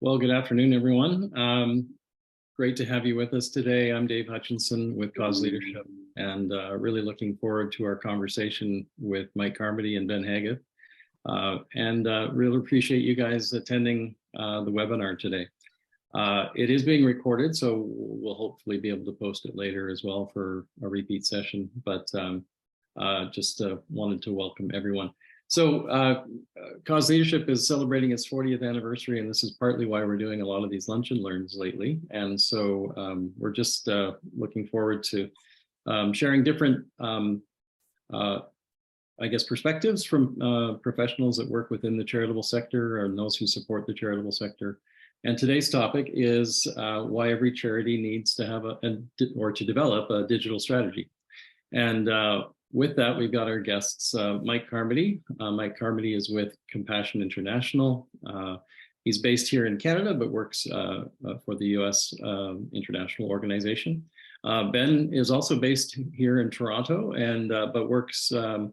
Well, good afternoon, everyone. Great to have you with us today. I'm Dave Hutchinson with Cause Leadership, and really looking forward to our conversation with Mike Carmody and Ben Haggith. Really appreciate you guys attending the webinar today. It is being recorded, so we'll hopefully be able to post it later as well for a repeat session, but just wanted to welcome everyone. So Cause Leadership is celebrating its 40th anniversary, and this is partly why we're doing a lot of these lunch and learns lately. And so we're just looking forward to sharing different, I guess, perspectives from professionals that work within the charitable sector and those who support the charitable sector. And today's topic is why every charity needs to have or to develop a digital strategy. And with that, we've got our guests, Mike Carmody. Mike Carmody is with Compassion International. He's based here in Canada, but works for the US International Organization. Ben is also based here in Toronto, and but works about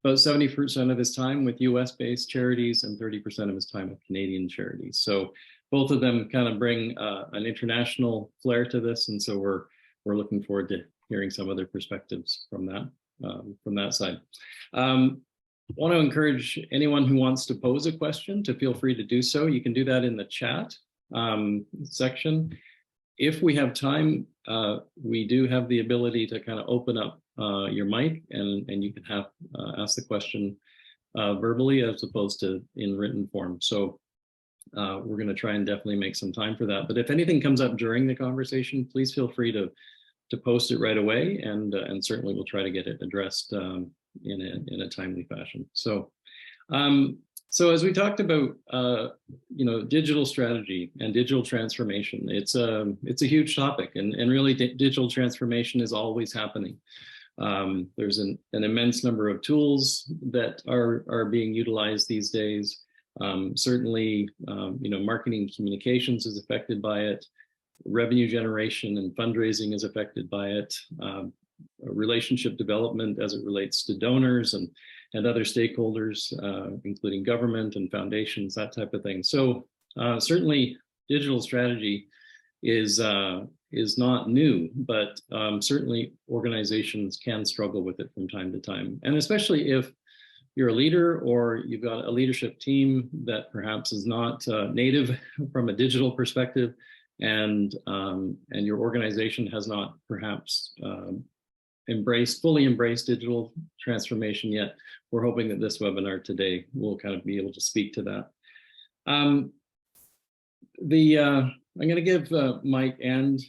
70% of his time with US-based charities and 30% of his time with Canadian charities. So both of them kind of bring an international flair to this, and so we're looking forward to hearing some other perspectives from that side. Want to encourage anyone who wants to pose a question to feel free to do so. You can do that in the chat section. If we have time, we do have the ability to kind of open up your mic, and you can have ask the question verbally as opposed to in written form. So we're going to try and definitely make some time for that. But if anything comes up during the conversation, please feel free to post it right away, and certainly we'll try to get it addressed in a timely fashion. So so as we talked about, digital strategy and digital transformation, it's a huge topic, and really digital transformation is always happening. There's an immense number of tools that are being utilized these days. Certainly, marketing communications is affected by it. Revenue generation and fundraising is affected by it. Relationship development as it relates to donors and other stakeholders, including government and foundations, that type of thing. So certainly digital strategy is not new, but certainly organizations can struggle with it from time to time. And especially if you're a leader or you've got a leadership team that perhaps is not native from a digital perspective, and your organization has not perhaps fully embraced digital transformation yet, we're hoping that this webinar today will kind of be able to speak to that. I'm going to give Mike and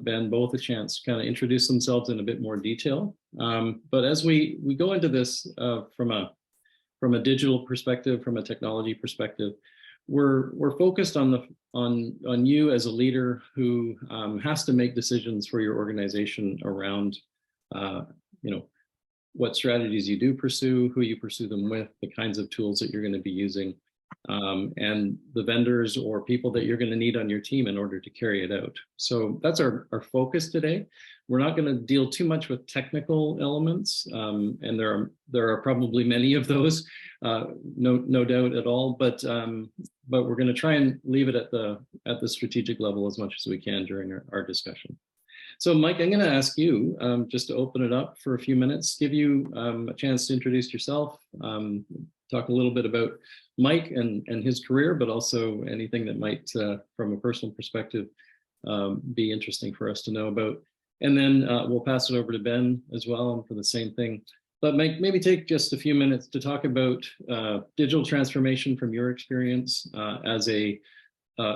Ben both a chance to kind of introduce themselves in a bit more detail. But as we go into this from a digital perspective, from a technology perspective, we're focused on you as a leader who has to make decisions for your organization around what strategies you do pursue, who you pursue them with, the kinds of tools that you're going to be using, and the vendors or people that you're going to need on your team in order to carry it out. So that's our focus today. We're not going to deal too much with technical elements, and there are probably many of those, no doubt at all. But we're going to try and leave it at the strategic level as much as we can during our discussion. So Mike, I'm going to ask you just to open it up for a few minutes, give you a chance to introduce yourself, talk a little bit about Mike and his career, but also anything that might, from a personal perspective, be interesting for us to know about. And then we'll pass it over to Ben as well for the same thing. But Mike, maybe take just a few minutes to talk about digital transformation from your experience as a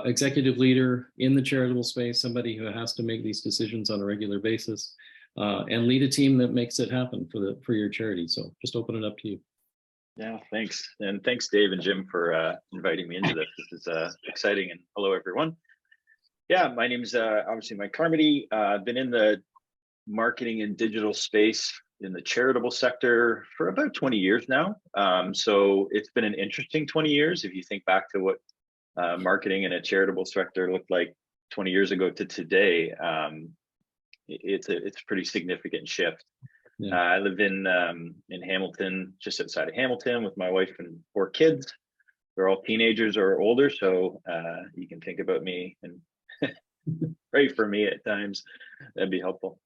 executive leader in the charitable space, somebody who has to make these decisions on a regular basis, and lead a team that makes it happen for your charity. So just open it up to you. Yeah, thanks. And thanks, Dave and Jim, for inviting me into this. This is exciting. And hello, everyone. Yeah, my name's obviously Mike Carmody. I've been in the marketing and digital space in the charitable sector for about 20 years now. So it's been an interesting 20 years. If you think back to what marketing in a charitable sector looked like 20 years ago to today, it's a pretty significant shift. Yeah. I live in Hamilton, just outside of Hamilton, with my wife and 4 kids. They're all teenagers or older, so you can think about me and pray for me at times. That'd be helpful.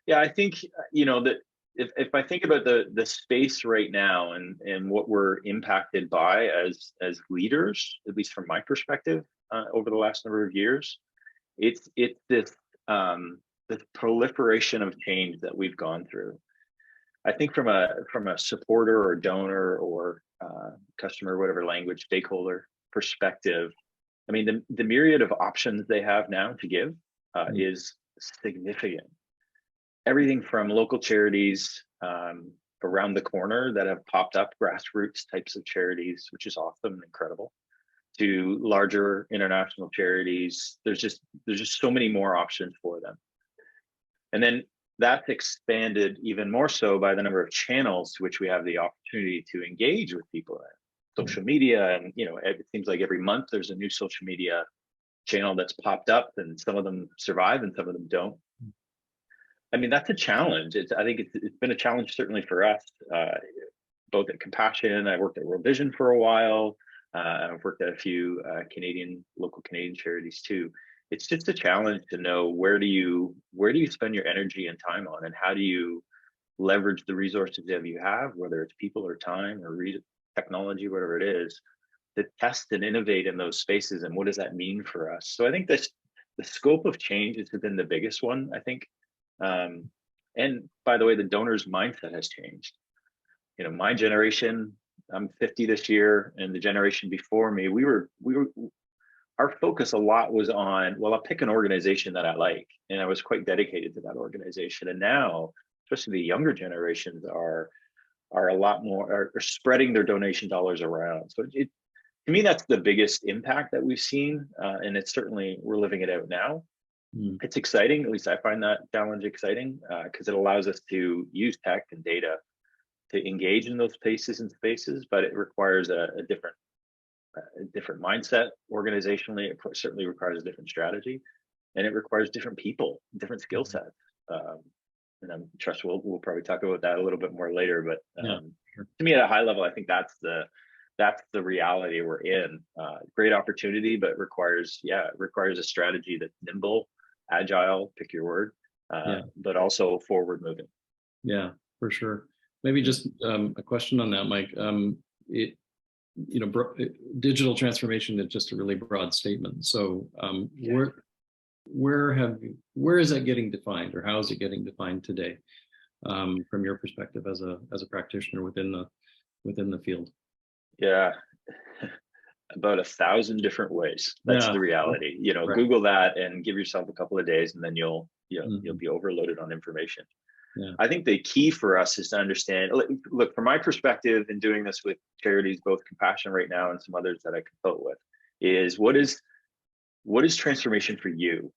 Yeah, I think that if I think about the space right now and what we're impacted by as leaders, at least from my perspective, over the last number of years, it's this this proliferation of change that we've gone through. I think from a supporter or donor or customer, whatever language, stakeholder perspective, I mean, the myriad of options they have now to give is significant. Everything from local charities around the corner that have popped up, grassroots types of charities, which is awesome and incredible, to larger international charities. There's just so many more options for them. And then that's expanded even more so by the number of channels to which we have the opportunity to engage with people in social media. And it seems like every month there's a new social media channel that's popped up, and some of them survive and some of them don't. I mean, that's a challenge. I think it's been a challenge certainly for us, both at Compassion. I worked at World Vision for a while. I've worked at a few local Canadian charities too. It's just a challenge to know where do you spend your energy and time on, and how do you leverage the resources that you have, whether it's people or time or technology, whatever it is, to test and innovate in those spaces. And what does that mean for us? So I think the scope of change has been the biggest one, I think. And by the way, the donor's mindset has changed. My generation, I'm 50 this year, and the generation before me, our focus a lot was on, well, I'll pick an organization that I like, and I was quite dedicated to that organization. And now, especially the younger generations are a lot more, are spreading their donation dollars around. So to me, that's the biggest impact that we've seen. And it's certainly, we're living it out now. It's exciting, at least I find that challenge exciting, because it allows us to use tech and data to engage in those spaces, but it requires a different mindset organizationally. It certainly requires a different strategy, and it requires different people, different skill sets. And I'm trust we'll probably talk about that a little bit more later. But to me, at a high level, I think that's the reality we're in. Great opportunity, but it requires a strategy that's nimble, agile, pick your word, but also forward moving. Yeah, for sure. Maybe just a question on that, Mike. Digital transformation is just a really broad statement. So where is that getting defined, or how is it getting defined today, from your perspective as a practitioner within the field? Yeah. About 1,000 different ways. That's the reality. Right. Google that and give yourself a couple of days, and then you'll be overloaded on information. Yeah. I think the key for us is to understand, look, from my perspective in doing this with charities, both Compassion right now and some others that I consult with, is what is transformation for you?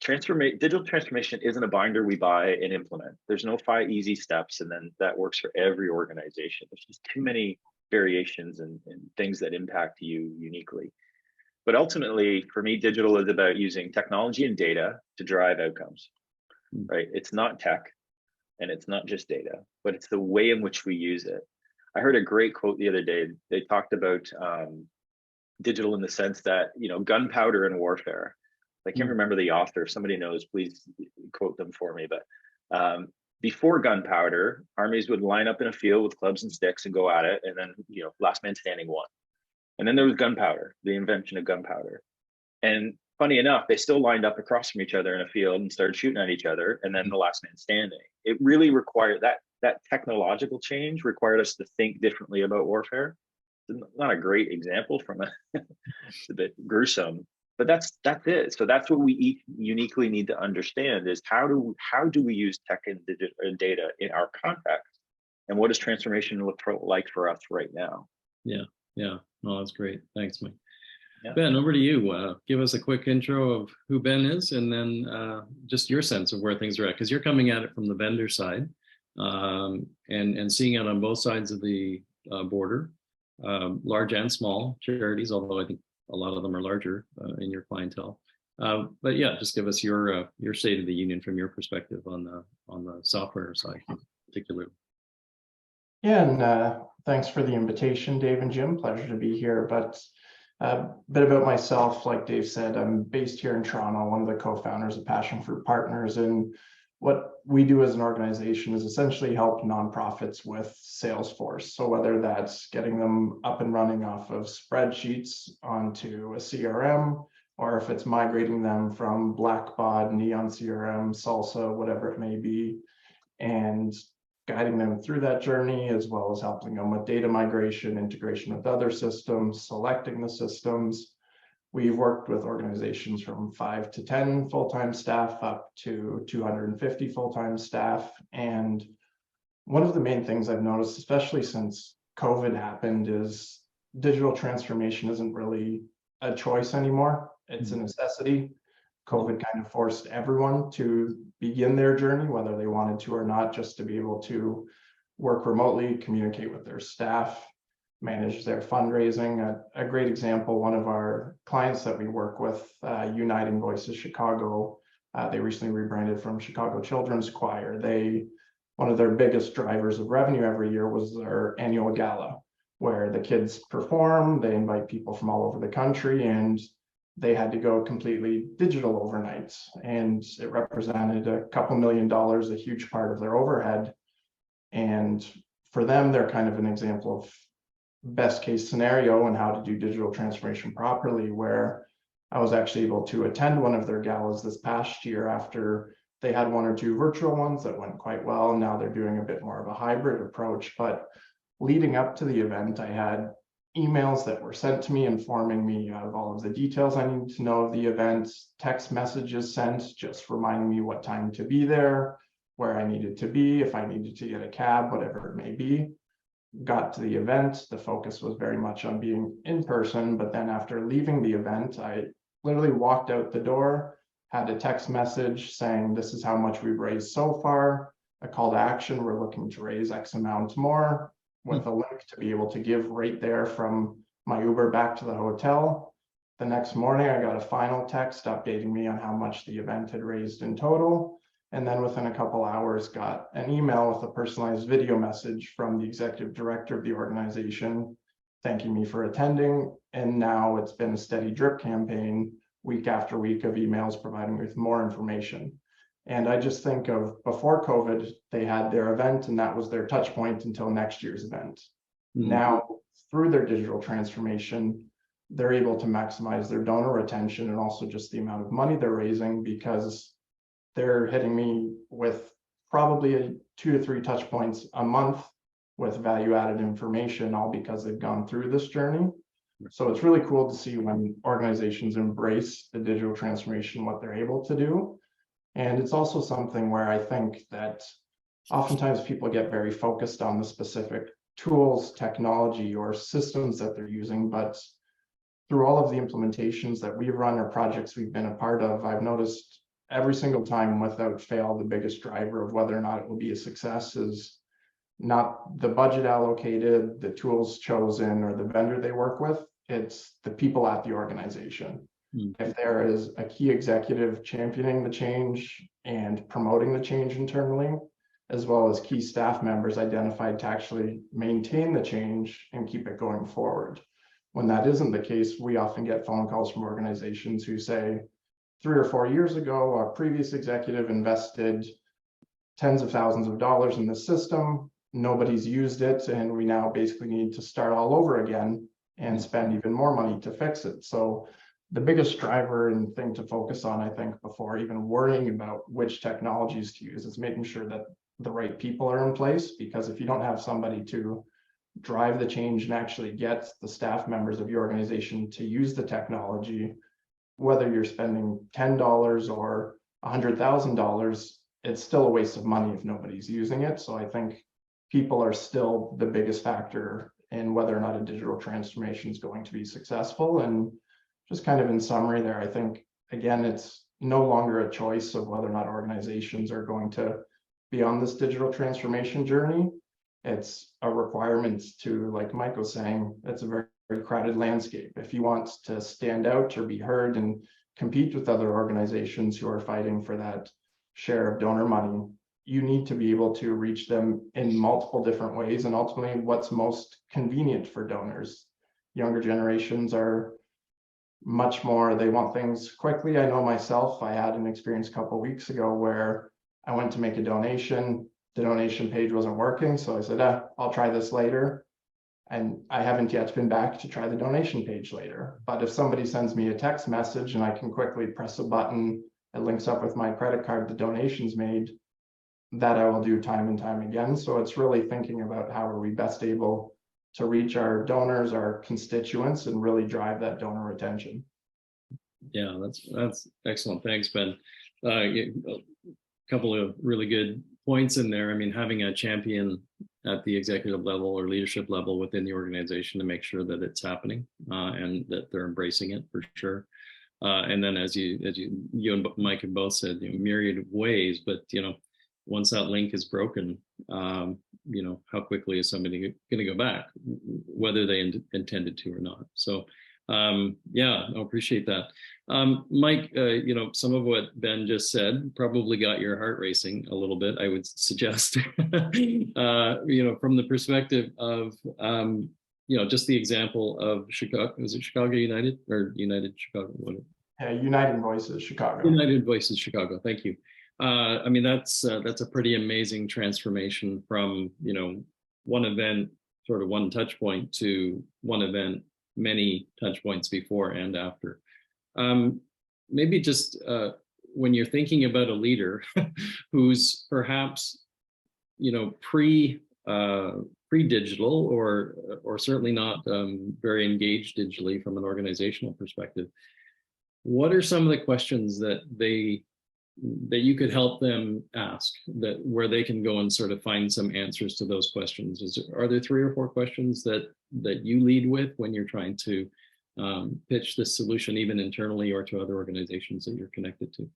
Digital transformation isn't a binder we buy and implement. There's no 5 easy steps and then that works for every organization. There's just too many variations and things that impact you uniquely. But ultimately, for me, digital is about using technology and data to drive outcomes, right? It's not tech and it's not just data, but it's the way in which we use it. I heard a great quote the other day. They talked about digital in the sense that, gunpowder in warfare. I can't remember the author. If somebody knows, please quote them for me. But before gunpowder, armies would line up in a field with clubs and sticks and go at it. And then, last man standing won. And then there was gunpowder, the invention of gunpowder. And funny enough, they still lined up across from each other in a field and started shooting at each other. And then the last man standing. It really required that technological change required us to think differently about warfare. It's not a great example it's a bit gruesome. But that's it. So that's what we uniquely need to understand is how do we use tech and data in our context, and what does transformation look like for us right now? Yeah. No, that's great. Thanks, Mike. Yeah. Ben, over to you. Give us a quick intro of who Ben is, and then just your sense of where things are at, because you're coming at it from the vendor side, and seeing it on both sides of the border, large and small charities, although I think a lot of them are larger in your clientele. But yeah, just give us your state of the union from your perspective on the software side, particularly. Yeah, and thanks for the invitation, Dave and Jim. Pleasure to be here. But a bit about myself, like Dave said, I'm based here in Toronto, one of the co-founders of Passion Fruit Partners. And what we do as an organization is essentially help nonprofits with Salesforce. So whether that's getting them up and running off of spreadsheets onto a CRM, or if it's migrating them from Blackbaud, Neon CRM, Salsa, whatever it may be, and guiding them through that journey, as well as helping them with data migration, integration with other systems, selecting the systems. We've worked with organizations from 5 to 10 full-time staff up to 250 full-time staff. And one of the main things I've noticed, especially since COVID happened, is digital transformation isn't really a choice anymore. It's a necessity. COVID kind of forced everyone to begin their journey, whether they wanted to or not, just to be able to work remotely, communicate with their staff, manage their fundraising. A great example, one of our clients that we work with, Uniting Voices Chicago, they recently rebranded from Chicago Children's Choir. One of their biggest drivers of revenue every year was their annual gala, where the kids perform, they invite people from all over the country, and they had to go completely digital overnight, and it represented a couple $1 million, a huge part of their overhead. And for them, they're kind of an example of best case scenario and how to do digital transformation properly, where I was actually able to attend one of their galas this past year after they had 1 or 2 virtual ones that went quite well. And now they're doing a bit more of a hybrid approach. But leading up to the event, I had emails that were sent to me informing me of all of the details I needed to know of the event, text messages sent just reminding me what time to be there, where I needed to be, if I needed to get a cab, whatever it may be. Got to the event, the focus was very much on being in person, but then after leaving the event, I literally walked out the door, had a text message saying, this is how much we've raised so far, a call to action, we're looking to raise X amount more, with a link to be able to give right there from my Uber back to the hotel. The next morning, I got a final text updating me on how much the event had raised in total. And then within a couple hours, got an email with a personalized video message from the executive director of the organization, thanking me for attending. And now it's been a steady drip campaign, week after week, of emails providing me with more information. And I just think of before COVID, they had their event and that was their touch point until next year's event. Now, through their digital transformation, they're able to maximize their donor retention and also just the amount of money they're raising, because they're hitting me with probably 2 to 3 touch points a month with value-added information, all because they've gone through this journey. So it's really cool to see when organizations embrace the digital transformation, what they're able to do. And it's also something where I think that oftentimes people get very focused on the specific tools, technology, or systems that they're using. But through all of the implementations that we've run or projects we've been a part of, I've noticed every single time without fail, the biggest driver of whether or not it will be a success is not the budget allocated, the tools chosen, or the vendor they work with. It's the people at the organization. If there is a key executive championing the change and promoting the change internally, as well as key staff members identified to actually maintain the change and keep it going forward. When that isn't the case, we often get phone calls from organizations who say, 3 or 4 years ago, our previous executive invested tens of thousands of dollars in the system. Nobody's used it, and we now basically need to start all over again and spend even more money to fix it. So the biggest driver and thing to focus on, I think, before even worrying about which technologies to use, is making sure that the right people are in place. Because if you don't have somebody to drive the change and actually get the staff members of your organization to use the technology, whether you're spending $10 or $100,000, it's still a waste of money if nobody's using it. So I think people are still the biggest factor in whether or not a digital transformation is going to be successful. And just kind of in summary there, I think, again, it's no longer a choice of whether or not organizations are going to be on this digital transformation journey. It's a requirement to, like Mike was saying, it's a very, very crowded landscape. If you want to stand out or be heard and compete with other organizations who are fighting for that share of donor money, you need to be able to reach them in multiple different ways, and ultimately what's most convenient for donors. Younger generations are much more, they want things quickly. I know myself, I had an experience a couple of weeks ago where I went to make a donation, the donation page wasn't working, so I said, I'll try this later. And I haven't yet been back to try the donation page later. But if somebody sends me a text message and I can quickly press a button, it links up with my credit card, the donation's made, that I will do time and time again. So it's really thinking about how are we best able to reach our donors, our constituents, and really drive that donor retention. Yeah, that's excellent. Thanks, Ben. A couple of really good points in there. I mean, having a champion at the executive level or leadership level within the organization to make sure that it's happening and that they're embracing it for sure. And then as you and Mike have both said, myriad of ways, but once that link is broken, how quickly is somebody going to go back, whether they intended to or not. So yeah, I appreciate that. Mike, some of what Ben just said probably got your heart racing a little bit, I would suggest, from the perspective of, just the example of Chicago. Was it Chicago United or United Chicago? United Voices Chicago. United Voices Chicago. Thank you. I mean, that's a pretty amazing transformation from, one event, sort of one touch point, to one event, many touch points before and after. Maybe just when you're thinking about a leader who's perhaps, pre-digital or certainly not very engaged digitally from an organizational perspective, what are some of the questions that you could help them ask, that where they can go and sort of find some answers to those questions? Are there 3 or 4 questions that you lead with when you're trying to pitch this solution, even internally or to other organizations that you're connected to?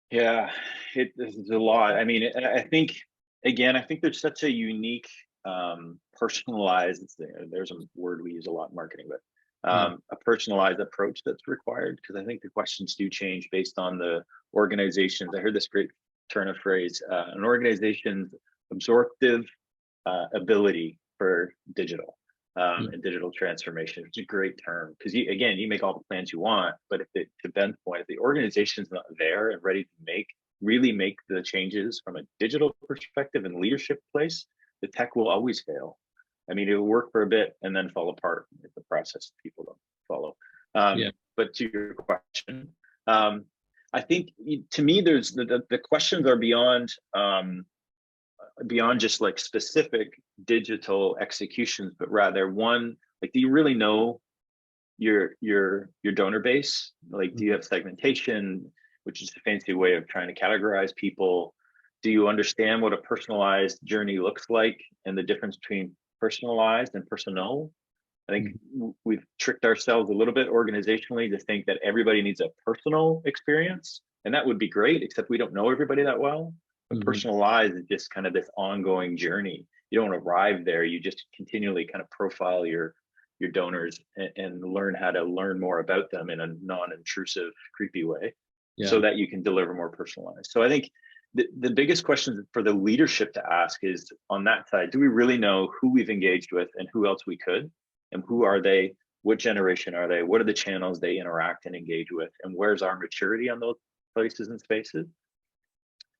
Yeah, there's a lot. I mean, I think there's such a unique, personalized, there's a word we use a lot in marketing, but a personalized approach that's required, because I think the questions do change based on the organizations. I heard this great turn of phrase, an organization's absorptive ability for digital and digital transformation, which is a great term, because you make all the plans you want, but to Ben's point, if the organization's not there and ready to really make the changes from a digital perspective and leadership place, the tech will always fail. I mean, it'll work for a bit and then fall apart if the process people don't follow. But to your question, I think to me, there's the questions are beyond just like specific digital executions, but rather one, like, do you really know your donor base? Like, do you have segmentation, which is a fancy way of trying to categorize people? Do you understand what a personalized journey looks like and the difference between personalized and personal? I think we've tricked ourselves a little bit organizationally to think that everybody needs a personal experience, and that would be great, except we don't know everybody that well. But personalized is just kind of this ongoing journey. You don't arrive there, you just continually kind of profile your donors and learn how to learn more about them in a non-intrusive, creepy way, so that you can deliver more personalized. So I think the biggest question for the leadership to ask is, on that side, do we really know who we've engaged with and who else we could? And who are they? What generation are they? What are the channels they interact and engage with? And where's our maturity on those places and spaces?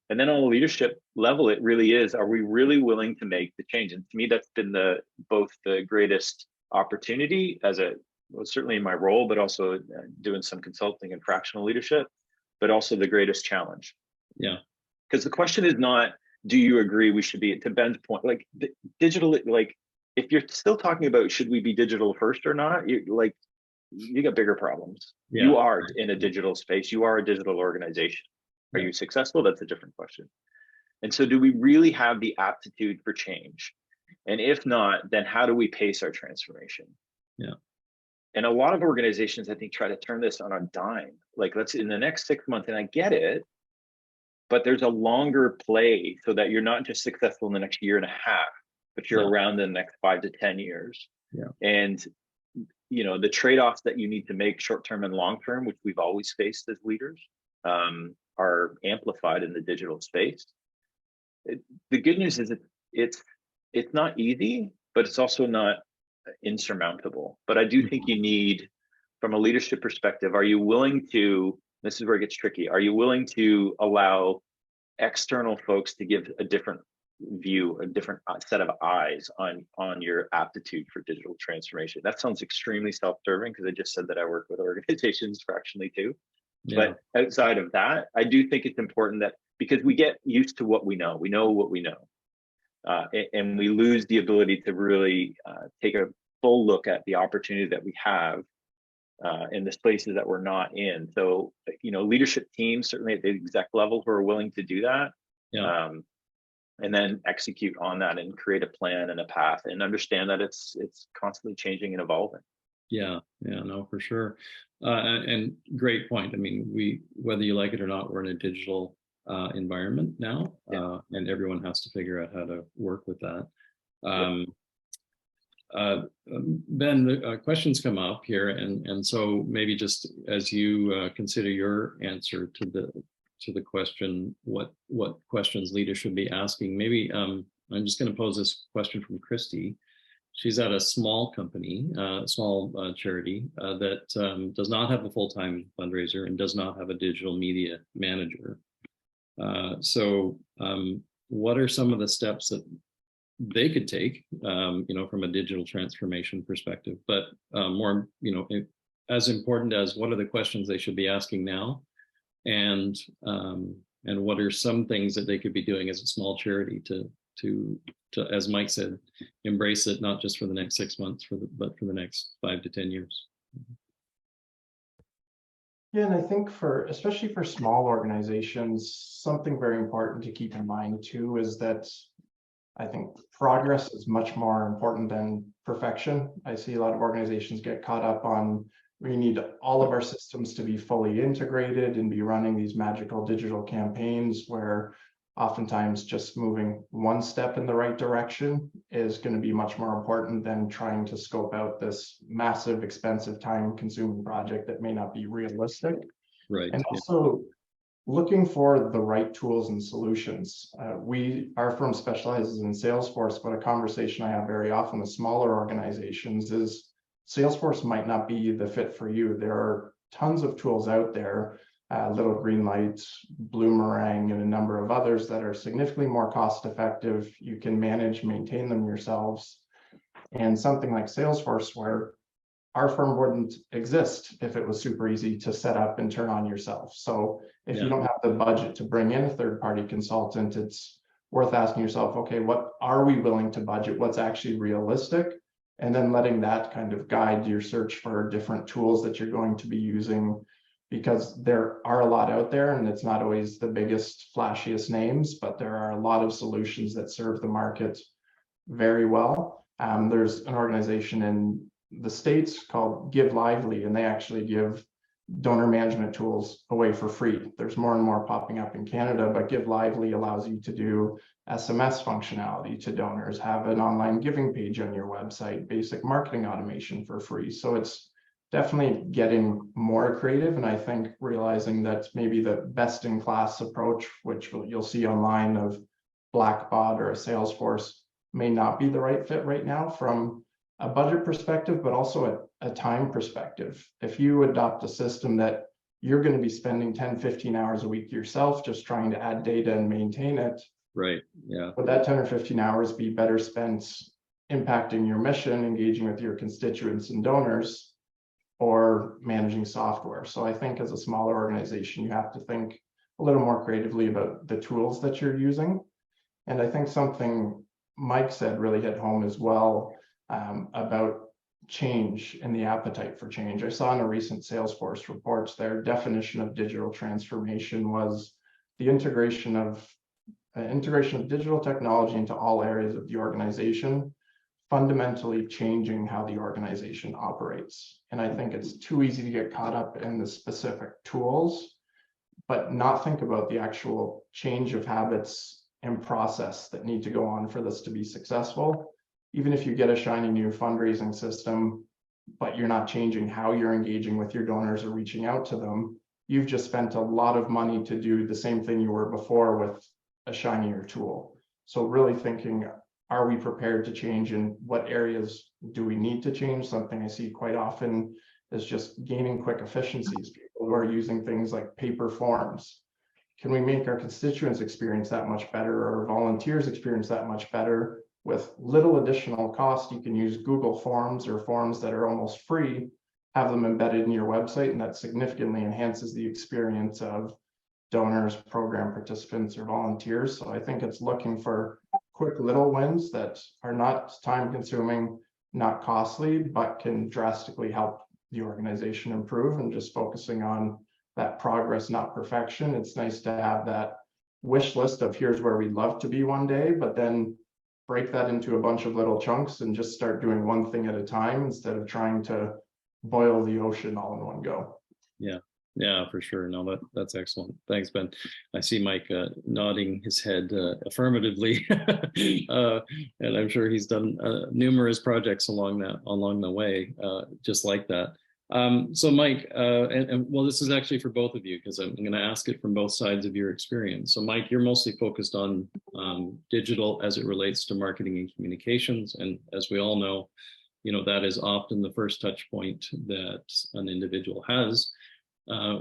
And then on a leadership level, it really is, are we really willing to make the change? And to me, that's been both the greatest opportunity certainly in my role, but also doing some consulting and fractional leadership, but also the greatest challenge. Yeah. Because the question is not, do you agree we should be, to Ben's point, like digital, like if you're still talking about should we be digital first or not, you got bigger problems. Yeah. You are in a digital space, you are a digital organization. Are you successful? That's a different question. And so do we really have the aptitude for change? And if not, then how do we pace our transformation? Yeah. And a lot of organizations, I think, try to turn this on a dime. Like, let's in the next 6 months, and I get it, but there's a longer play so that you're not just successful in the next year and a half, but you're around in the next 5 to 10 years. Yeah. And the trade-offs that you need to make short-term and long-term, which we've always faced as leaders, are amplified in the digital space. The good news is it's not easy, but it's also not insurmountable. But I do think you need, from a leadership perspective, are you willing to, this is where it gets tricky, are you willing to allow external folks to give a different view, a different set of eyes on your aptitude for digital transformation? That sounds extremely self-serving because I just said that I work with organizations fractionally too. Yeah. But outside of that, I do think it's important that, because we get used to what we know what we know, and we lose the ability to really take a full look at the opportunity that we have in the spaces that we're not in. So, leadership teams, certainly at the exec level, who are willing to do that, and then execute on that and create a plan and a path, and understand that it's constantly changing and evolving. Yeah, no, for sure. And great point. I mean, whether you like it or not, we're in a digital environment now, and everyone has to figure out how to work with that. Ben, the questions come up here, and so maybe just as you consider your answer to the question, what questions leaders should be asking, maybe I'm just going to pose this question from Christy. She's at a small company, small charity that does not have a full-time fundraiser and does not have a digital media manager. So what are some of the steps that they could take, from a digital transformation perspective, but more, as important as what are the questions they should be asking now, and what are some things that they could be doing as a small charity to, as Mike said, embrace it, not just for the next 6 months, but for the next 5 to 10 years. Yeah, and I think especially for small organizations, something very important to keep in mind too is that I think progress is much more important than perfection. I see a lot of organizations get caught up on, we need all of our systems to be fully integrated and be running these magical digital campaigns, where oftentimes just moving one step in the right direction is going to be much more important than trying to scope out this massive, expensive, time-consuming project that may not be realistic. Right. And also looking for the right tools and solutions. Our firm specializes in Salesforce, but a conversation I have very often with smaller organizations is Salesforce might not be the fit for you. There are tons of tools out there, Little Green Light, Bloomerang, and a number of others that are significantly more cost effective. You can maintain them yourselves. And something like Salesforce, where our firm wouldn't exist if it was super easy to set up and turn on yourself. So if you don't have the budget to bring in a third-party consultant, it's worth asking yourself, okay, what are we willing to budget? What's actually realistic? And then letting that kind of guide your search for different tools that you're going to be using, because there are a lot out there, and it's not always the biggest, flashiest names, but there are a lot of solutions that serve the market very well. There's an organization in the States called Give Lively, and they actually give donor management tools away for free. There's more and more popping up in Canada, but Give Lively allows you to do SMS functionality to donors, have an online giving page on your website, basic marketing automation for free. So it's definitely getting more creative, and I think realizing that maybe the best-in-class approach, which you'll see online of Blackbot or a Salesforce, may not be the right fit right now from a budget perspective, but also a time perspective. If you adopt a system that you're going to be spending 10, 15 hours a week yourself just trying to add data and maintain it, right? Yeah. Would that 10 or 15 hours be better spent impacting your mission, engaging with your constituents and donors, or managing software? So I think as a smaller organization, you have to think a little more creatively about the tools that you're using. And I think something Mike said really hit home as well, about change and the appetite for change. I saw in a recent Salesforce report, their definition of digital transformation was the integration of digital technology into all areas of the organization, fundamentally changing how the organization operates. And I think it's too easy to get caught up in the specific tools, but not think about the actual change of habits and process that need to go on for this to be successful. Even if you get a shiny new fundraising system, but you're not changing how you're engaging with your donors or reaching out to them, you've just spent a lot of money to do the same thing you were before with a shinier tool. So really thinking, are we prepared to change, and what areas do we need to change? Something I see quite often is just gaining quick efficiencies. People who are using things like paper forms. Can we make our constituents experience that much better, or volunteers experience that much better with little additional cost? You can use Google Forms or forms that are almost free, have them embedded in your website, and that significantly enhances the experience of donors, program participants, or volunteers. So I think it's looking for quick little wins that are not time consuming, not costly, but can drastically help the organization improve, and just focusing on that progress, not perfection. It's nice to have that wish list of here's where we'd love to be one day, but then break that into a bunch of little chunks and just start doing one thing at a time instead of trying to boil the ocean all in one go. Yeah, for sure. No, that's excellent. Thanks, Ben. I see Mike nodding his head affirmatively, and I'm sure he's done numerous projects along the way, just like that. So Mike, and well, this is actually for both of you, because I'm going to ask it from both sides of your experience. So Mike, you're mostly focused on digital as it relates to marketing and communications. And as we all know, that is often the first touch point that an individual has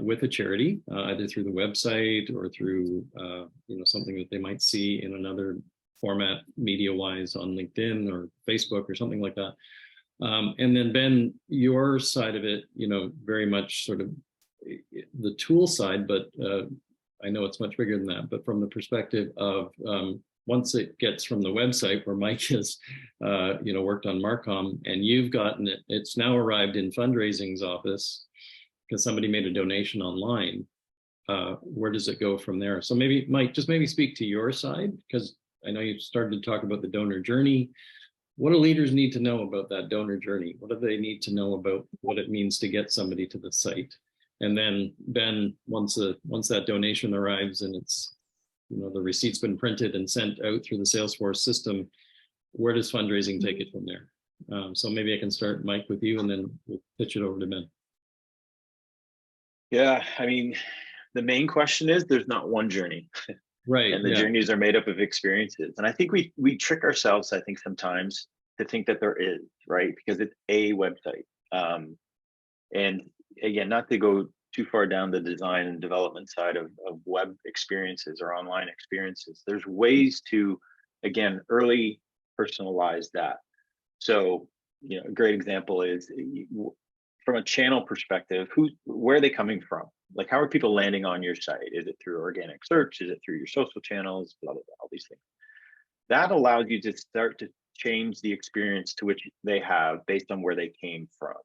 with a charity, either through the website or through, something that they might see in another format, media-wise, on LinkedIn or Facebook or something like that. And then Ben, your side of it, very much sort of the tool side, but I know it's much bigger than that. But from the perspective of once it gets from the website where Mike has, worked on Marcom, and you've gotten it, it's now arrived in fundraising's office because somebody made a donation online. Where does it go from there? So maybe Mike, just maybe speak to your side, because I know you've started to talk about the donor journey. What do leaders need to know about that donor journey? What do they need to know about what it means to get somebody to the site? And then Ben, once that donation arrives and it's, the receipt's been printed and sent out through the Salesforce system, where does fundraising take it from there? So maybe I can start, Mike, with you, and then we'll pitch it over to Ben. Yeah, I mean, the main question is there's not one journey. Right. And the journeys are made up of experiences. And I think we trick ourselves, I think, sometimes to think that there is, right? Because it's a website. And again, not to go too far down the design and development side of web experiences or online experiences. There's ways to, again, early personalize that. So, a great example is from a channel perspective, where are they coming from? Like, how are people landing on your site? Is it through organic search? Is it through your social channels? Blah, blah, blah, all these things. That allows you to start to change the experience to which they have based on where they came from.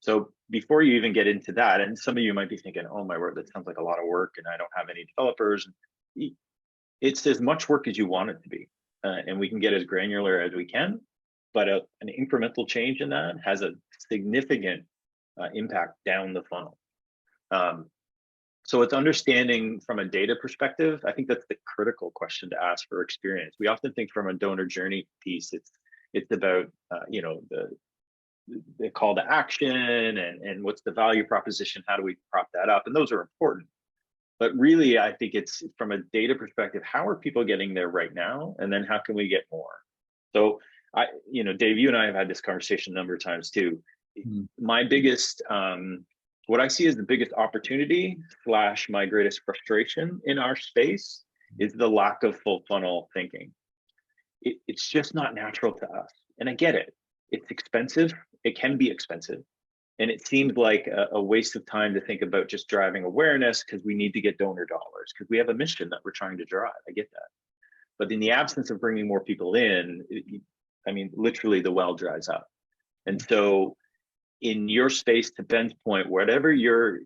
So before you even get into that, and some of you might be thinking, oh my word, that sounds like a lot of work and I don't have any developers. It's as much work as you want it to be. And we can get as granular as we can, but an incremental change in that has a significant impact down the funnel. So it's understanding from a data perspective. I think that's the critical question to ask for experience. We often think from a donor journey piece, it's about the call to action and what's the value proposition, how do we prop that up, and those are important. But really, I think it's from a data perspective, how are people getting there right now, and then how can we get more? So Dave, you and I have had this conversation a number of times too. My biggest what I see as the biggest opportunity / my greatest frustration in our space is the lack of full funnel thinking. It's just not natural to us. And I get it. It's expensive. It can be expensive. And it seems like a waste of time to think about just driving awareness because we need to get donor dollars, because we have a mission that we're trying to drive. I get that. But in the absence of bringing more people in, literally the well dries up. And so in your space, to Ben's point, whatever your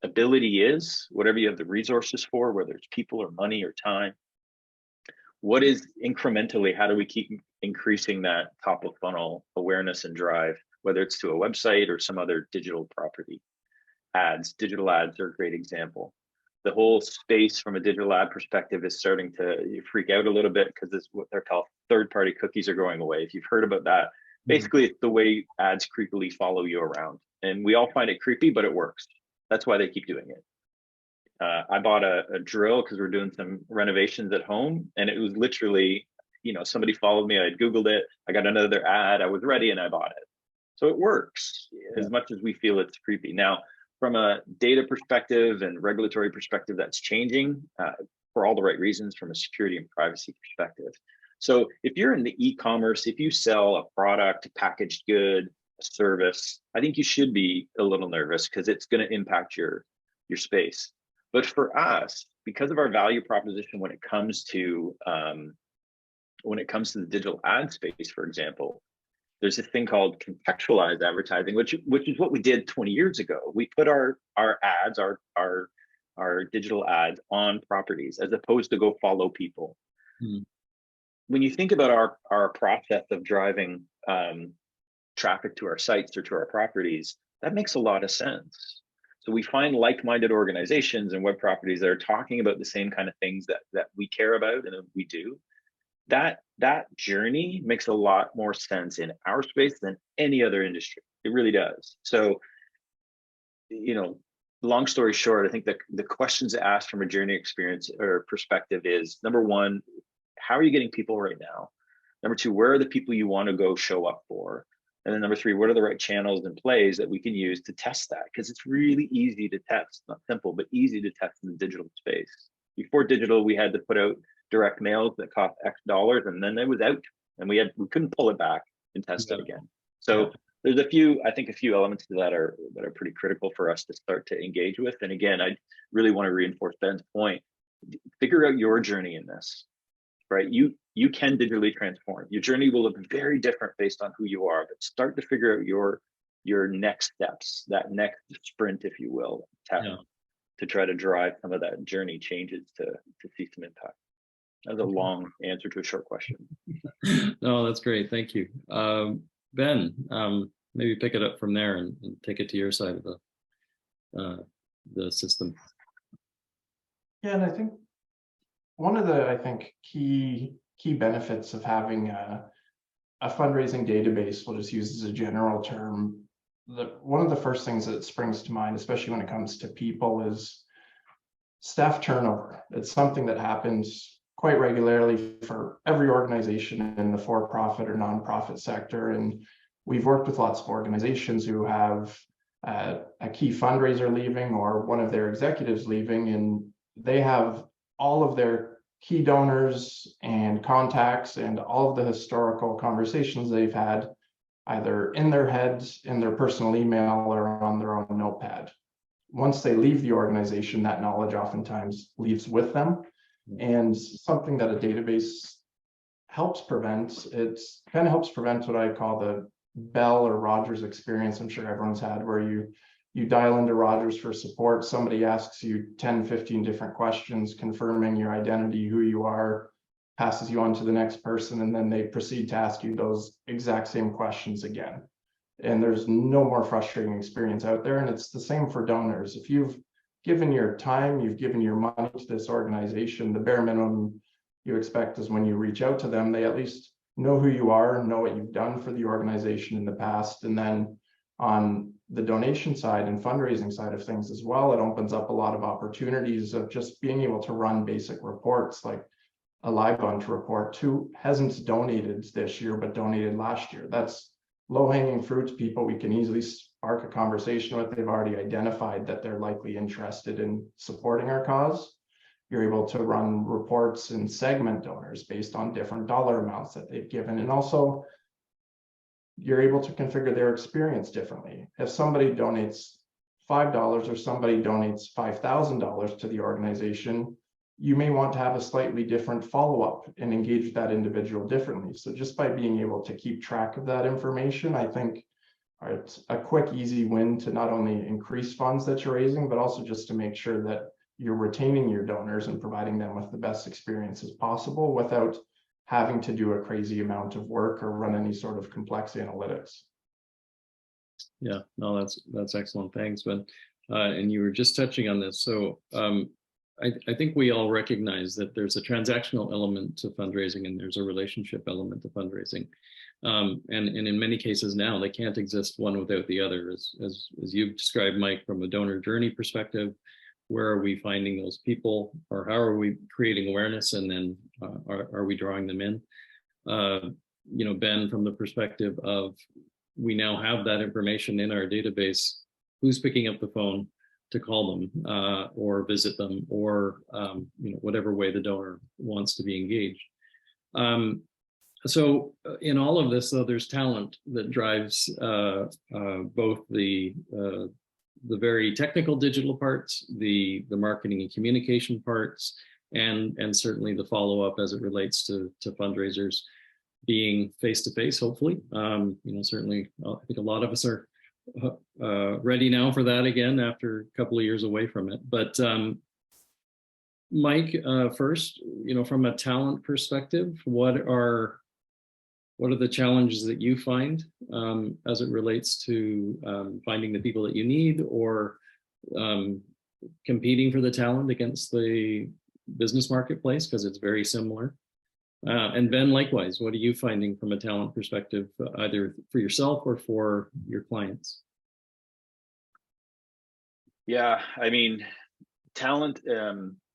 ability is, whatever you have the resources for, whether it's people or money or time, what is incrementally, how do we keep increasing that top of funnel awareness and drive, whether it's to a website or some other digital property? Digital ads are a great example. The whole space from a digital ad perspective is starting to freak out a little bit because it's what they're called third-party cookies are going away. If you've heard about that, Basically, it's the way ads creepily follow you around. And we all find it creepy, but it works. That's why they keep doing it. I bought a drill because we're doing some renovations at home. And it was literally, somebody followed me. I had Googled it. I got another ad. I was ready and I bought it. So it works as much as we feel it's creepy. Now, from a data perspective and regulatory perspective, that's changing for all the right reasons from a security and privacy perspective. So if you're in the e-commerce, if you sell a product, a packaged good, a service, I think you should be a little nervous because it's going to impact your space. But for us, because of our value proposition when it comes to the digital ad space, for example, there's a thing called contextualized advertising, which is what we did 20 years ago. We put our ads, our digital ads on properties as opposed to go follow people. When you think about our process of driving traffic to our sites or to our properties, that makes a lot of sense. So we find like-minded organizations and web properties that are talking about the same kind of things that we care about and that we do. That journey makes a lot more sense in our space than any other industry. It really does. So, long story short, I think that the questions asked from a journey experience or perspective is, number one, how are you getting people right now? Number two, where are the people you want to go show up for? And then number three, what are the right channels and plays that we can use to test that? Because it's really easy to test, not simple, but easy to test in the digital space. Before digital, we had to put out direct mails that cost X dollars, and then it was out, and we couldn't pull it back and test it again. So there's a few elements to that are pretty critical for us to start to engage with. And again, I really want to reinforce Ben's point. Figure out your journey in this, right? You can digitally transform. Your journey will look very different based on who you are, but start to figure out your next steps, that next sprint, if you will, to try to drive some of that journey changes to see some impact. That's a long answer to a short question. No, that's great. Thank you. Ben, maybe pick it up from there and take it to your side of the system. Yeah, and I think one of the key benefits of having a fundraising database, we'll just use as a general term, one of the first things that springs to mind, especially when it comes to people, is staff turnover. It's something that happens quite regularly for every organization in the for-profit or nonprofit sector. And we've worked with lots of organizations who have a key fundraiser leaving or one of their executives leaving, and they have all of their key donors and contacts and all of the historical conversations they've had either in their heads, in their personal email, or on their own notepad. Once they leave the organization, that knowledge oftentimes leaves with them. And something that a database helps prevent, it kind of helps prevent what I call the Bell or Rogers experience. I'm sure everyone's had, where you dial into Rogers for support, somebody asks you 10, 15 different questions, confirming your identity, who you are, passes you on to the next person, and then they proceed to ask you those exact same questions again. And there's no more frustrating experience out there. And it's the same for donors. If you've given your time, you've given your money to this organization, the bare minimum you expect is when you reach out to them, they at least know who you are, know what you've done for the organization in the past. And then on the donation side and fundraising side of things as well, it opens up a lot of opportunities of just being able to run basic reports, like a live bunch report. Who hasn't donated this year but donated last year? That's low-hanging fruits, people we can easily spark a conversation with. They've already identified that they're likely interested in supporting our cause. You're able to run reports and segment donors based on different dollar amounts that they've given. And also, you're able to configure their experience differently. If somebody donates $5 or somebody donates $5,000 to the organization, you may want to have a slightly different follow-up and engage that individual differently. So just by being able to keep track of that information, I think it's a quick, easy win to not only increase funds that you're raising, but also just to make sure that you're retaining your donors and providing them with the best experiences possible without having to do a crazy amount of work or run any sort of complex analytics. Yeah, no, that's excellent. Thanks, Ben. And you were just touching on this. So I think we all recognize that there's a transactional element to fundraising and there's a relationship element to fundraising. And in many cases now, they can't exist one without the other. As you've described, Mike, from a donor journey perspective, where are we finding those people, or how are we creating awareness, and then are we drawing them in? Ben, from the perspective of, we now have that information in our database, who's picking up the phone to call them or visit them, or whatever way the donor wants to be engaged. So in all of this, though, there's talent that drives both the very technical digital parts, the marketing and communication parts, and certainly the follow-up as it relates to fundraisers being face-to-face, hopefully. Certainly, I think a lot of us are ready now for that again after a couple of years away from it. But Mike, first, from a talent perspective, what are the challenges that you find as it relates to finding the people that you need, or competing for the talent against the business marketplace, because it's very similar? And Ben, likewise, what are you finding from a talent perspective, either for yourself or for your clients? Yeah, I mean, talent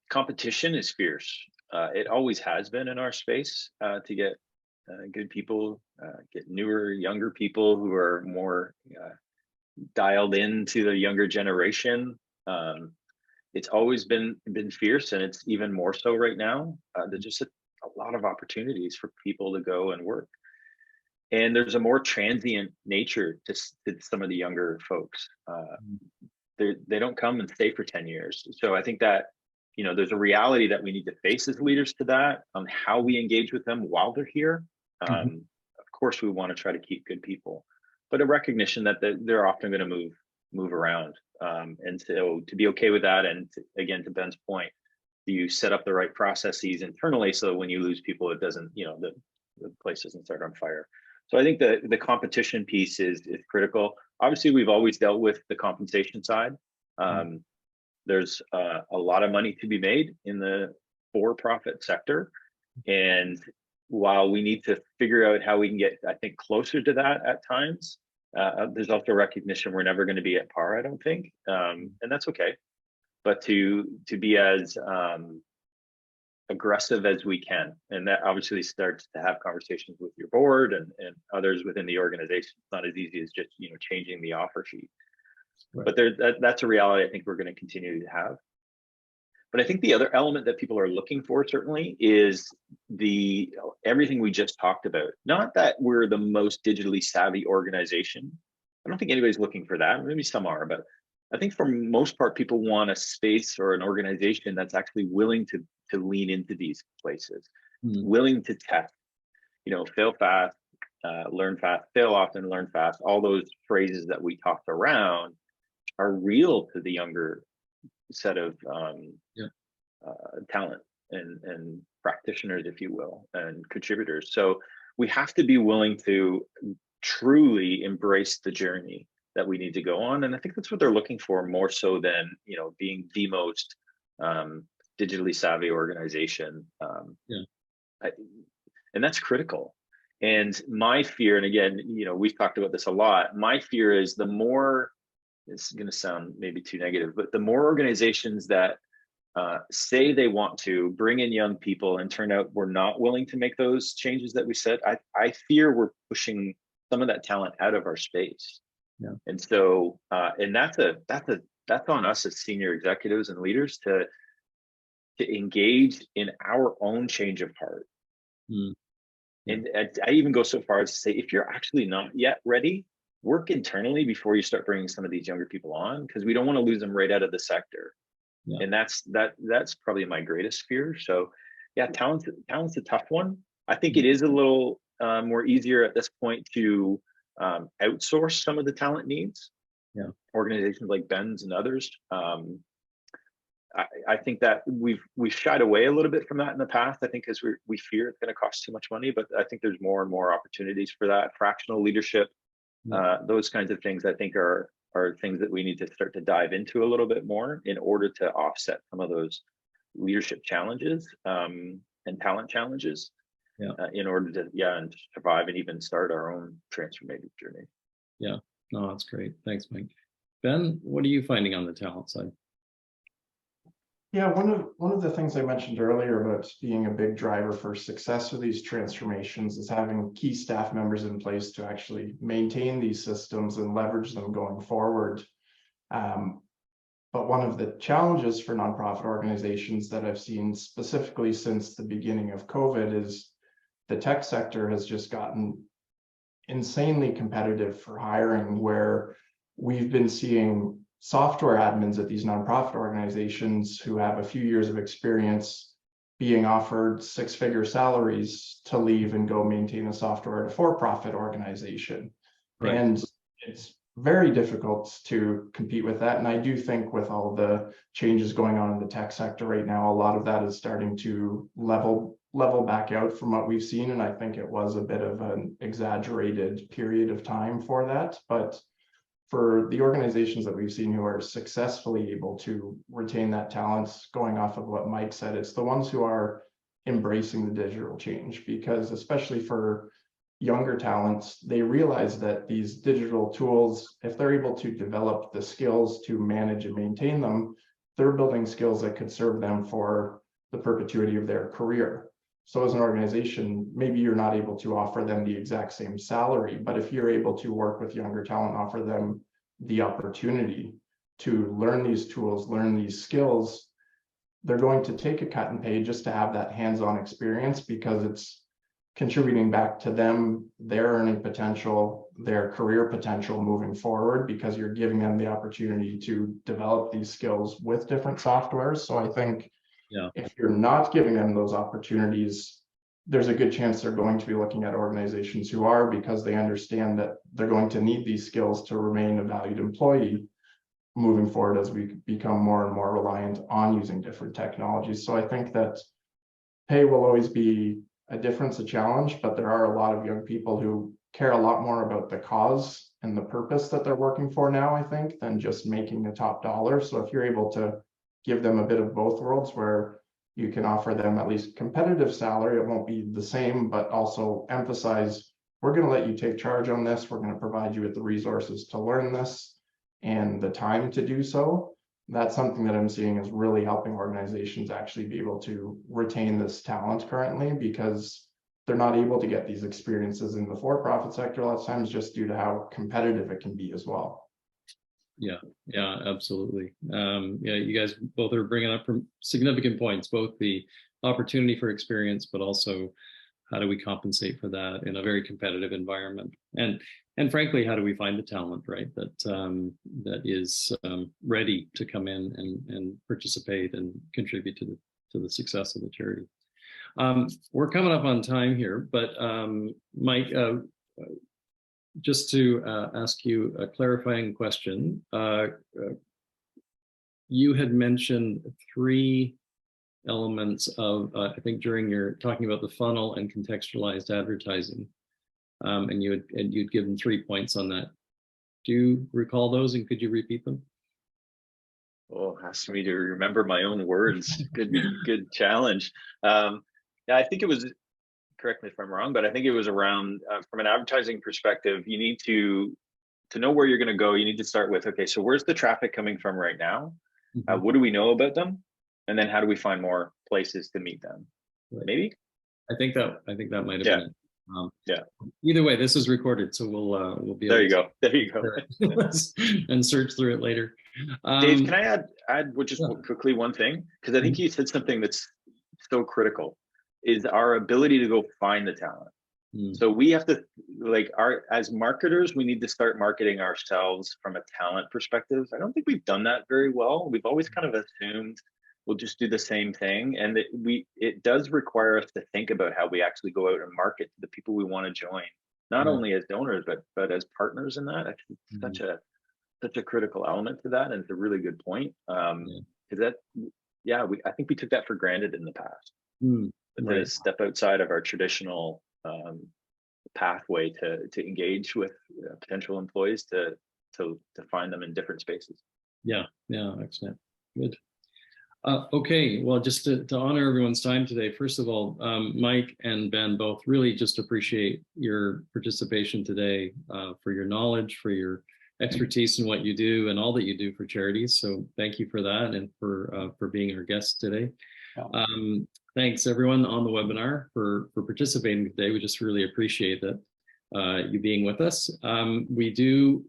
competition is fierce. It always has been in our space to get good people, get newer, younger people who are more dialed into the younger generation. It's always been fierce, and it's even more so right now. There's just a lot of opportunities for people to go and work, and there's a more transient nature to some of the younger folks. They don't come and stay for 10 years. So I think that there's a reality that we need to face as leaders to that, on how we engage with them while they're here. Of course, we want to try to keep good people, but a recognition that they're often going to move around. And so to be okay with that, and again, to Ben's point, you set up the right processes internally so when you lose people, it doesn't, the place doesn't start on fire. So I think the competition piece is critical. Obviously, we've always dealt with the compensation side. There's a lot of money to be made in the for-profit sector, and while we need to figure out how we can get, I think, closer to that at times, there's also recognition we're never going to be at par, I don't think, and that's okay. But to be as aggressive as we can, and that obviously starts to have conversations with your board and others within the organization. It's not as easy as just changing the offer sheet, right. But that's a reality I think we're going to continue to have. But I think the other element that people are looking for certainly is everything we just talked about. Not that we're the most digitally savvy organization. I don't think anybody's looking for that. Maybe some are, but I think for most part, people want a space or an organization that's actually willing to lean into these places, willing to test, fail fast, learn fast, fail often, learn fast. All those phrases that we talked around are real to the younger set of talent and practitioners, if you will, and contributors. So we have to be willing to truly embrace the journey that we need to go on, and I think that's what they're looking for, more so than being the most digitally savvy organization. And that's critical. And my fear, and again, we've talked about this a lot, my fear is the more, it's going to sound maybe too negative, but the more organizations that say they want to bring in young people and turn out we're not willing to make those changes that we said, I fear we're pushing some of that talent out of our space. Yeah. And so, and that's on us as senior executives and leaders to engage in our own change of heart. And I even go so far as to say, if you're actually not yet ready, work internally before you start bringing some of these younger people on, because we don't want to lose them right out of the sector. Yeah. And that's probably my greatest fear. So yeah, talent's a tough one. I think it is a little more easier at this point to outsource some of the talent needs. Yeah, organizations like Ben's and others. I think that we've shied away a little bit from that in the past. I think because we fear it's going to cost too much money, but I think there's more and more opportunities for that. Fractional leadership, those kinds of things, I think are things that we need to start to dive into a little bit more in order to offset some of those leadership challenges and talent challenges. in order to and to survive and even start our own transformative journey. Yeah, no, that's great. Thanks, Mike. Ben, what are you finding on the talent side? Yeah, one of the things I mentioned earlier about being a big driver for success with these transformations is having key staff members in place to actually maintain these systems and leverage them going forward. But one of the challenges for nonprofit organizations that I've seen specifically since the beginning of COVID is the tech sector has just gotten insanely competitive for hiring, where we've been seeing software admins at these nonprofit organizations who have a few years of experience being offered six-figure salaries to leave and go maintain a software at a for-profit organization. Right. And it's very difficult to compete with that. And I do think with all the changes going on in the tech sector right now, a lot of that is starting to level back out from what we've seen. And I think it was a bit of an exaggerated period of time for that. But for the organizations that we've seen who are successfully able to retain that talent, going off of what Mike said, it's the ones who are embracing the digital change, because especially for younger talents, they realize that these digital tools, if they're able to develop the skills to manage and maintain them, they're building skills that could serve them for the perpetuity of their career. So as an organization, maybe you're not able to offer them the exact same salary, but if you're able to work with younger talent, offer them the opportunity to learn these tools, learn these skills, they're going to take a cut in pay just to have that hands-on experience, because it's contributing back to them, their earning potential, their career potential moving forward, because you're giving them the opportunity to develop these skills with different softwares. So I think if you're not giving them those opportunities, there's a good chance they're going to be looking at organizations who are, because they understand that they're going to need these skills to remain a valued employee moving forward as we become more and more reliant on using different technologies. So I think that pay will always be a difference, a challenge, but there are a lot of young people who care a lot more about the cause and the purpose that they're working for now, I think, than just making the top dollar. So if you're able to give them a bit of both worlds, where you can offer them at least competitive salary, it won't be the same, but also emphasize, we're going to let you take charge on this. We're going to provide you with the resources to learn this and the time to do so. That's something that I'm seeing is really helping organizations actually be able to retain this talent currently, because they're not able to get these experiences in the for-profit sector a lot of times, just due to how competitive it can be as well. Yeah, absolutely. You guys both are bringing up significant points, both the opportunity for experience, but also how do we compensate for that in a very competitive environment, and frankly, how do we find the talent, right, that is ready to come in and participate and contribute to the success of the charity. We're coming up on time here, but Mike, just to ask you a clarifying question. You had mentioned three elements of, I think during your talking about the funnel and contextualized advertising, and you'd given 3 points on that. Do you recall those, and could you repeat them? Oh, ask me to remember my own words. Good challenge. I think it was, correct me if I'm wrong, but I think it was around, from an advertising perspective, you need to know where you're going to go. You need to start with, okay, so where's the traffic coming from right now? Mm-hmm. What do we know about them? And then how do we find more places to meet them? Right. Maybe? I think that might have been it. Either way, this is recorded, so we'll be able There you go. And search through it later. Dave, can I add just quickly one thing? Because I think you said something that's so critical, is our ability to go find the talent. So we have to, as marketers, we need to start marketing ourselves from a talent perspective. I don't think we've done that very well. We've always kind of assumed we'll just do the same thing. And it does require us to think about how we actually go out and market to the people we want to join, not only as donors, but as partners in that. I think it's such a critical element to that. And it's a really good point. Because I think we took that for granted in the past. To step outside of our traditional pathway to engage with potential employees, to find them in different spaces. Yeah, excellent. Good. Okay, well, just to honor everyone's time today, first of all, Mike and Ben both really just appreciate your participation today, for your knowledge, for your expertise in what you do and all that you do for charities. So thank you for that and for being our guest today. Thanks everyone on the webinar for participating today. We just really appreciate that you being with us. We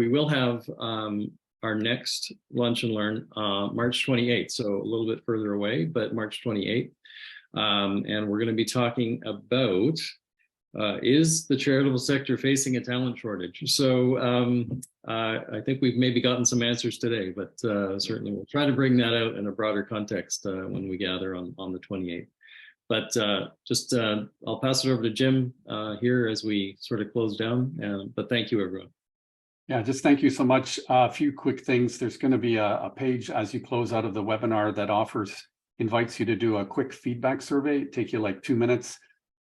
will have our next Lunch and Learn March 28th, so a little bit further away, but March 28th. And we're going to be talking about is the charitable sector facing a talent shortage? So I think we've maybe gotten some answers today, but certainly we'll try to bring that out in a broader context when we gather on the 28th. But I'll pass it over to Jim here as we sort of close down. But thank you, everyone. Yeah, just thank you so much. A few quick things. There's going to be a page as you close out of the webinar that invites you to do a quick feedback survey. It'll take you like 2 minutes,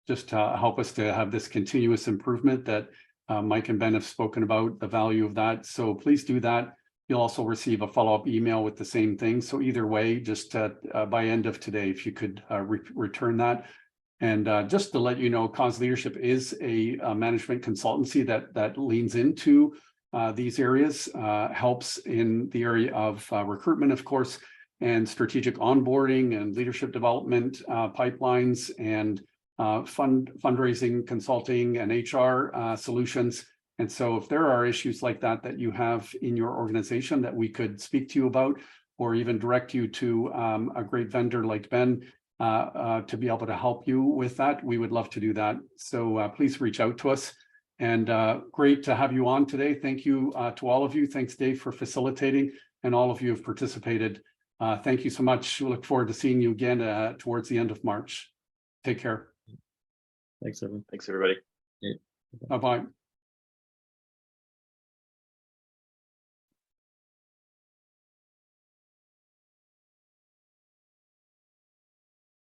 just to help us to have this continuous improvement that Mike and Ben have spoken about, the value of that. So please do that. You'll also receive a follow-up email with the same thing. So either way, just by end of today, if you could return that. And just to let you know, Cause Leadership is a management consultancy that leans into these areas, helps in the area of recruitment, of course, and strategic onboarding and leadership development pipelines and fundraising, consulting, and HR solutions. And so if there are issues like that you have in your organization that we could speak to you about, or even direct you to a great vendor like Ben to be able to help you with that, we would love to do that. So please reach out to us. And great to have you on today. Thank you to all of you. Thanks, Dave, for facilitating, and all of you have participated. Thank you so much. We look forward to seeing you again towards the end of March. Take care. Thanks, everyone. Thanks, everybody. Yeah. Bye-bye.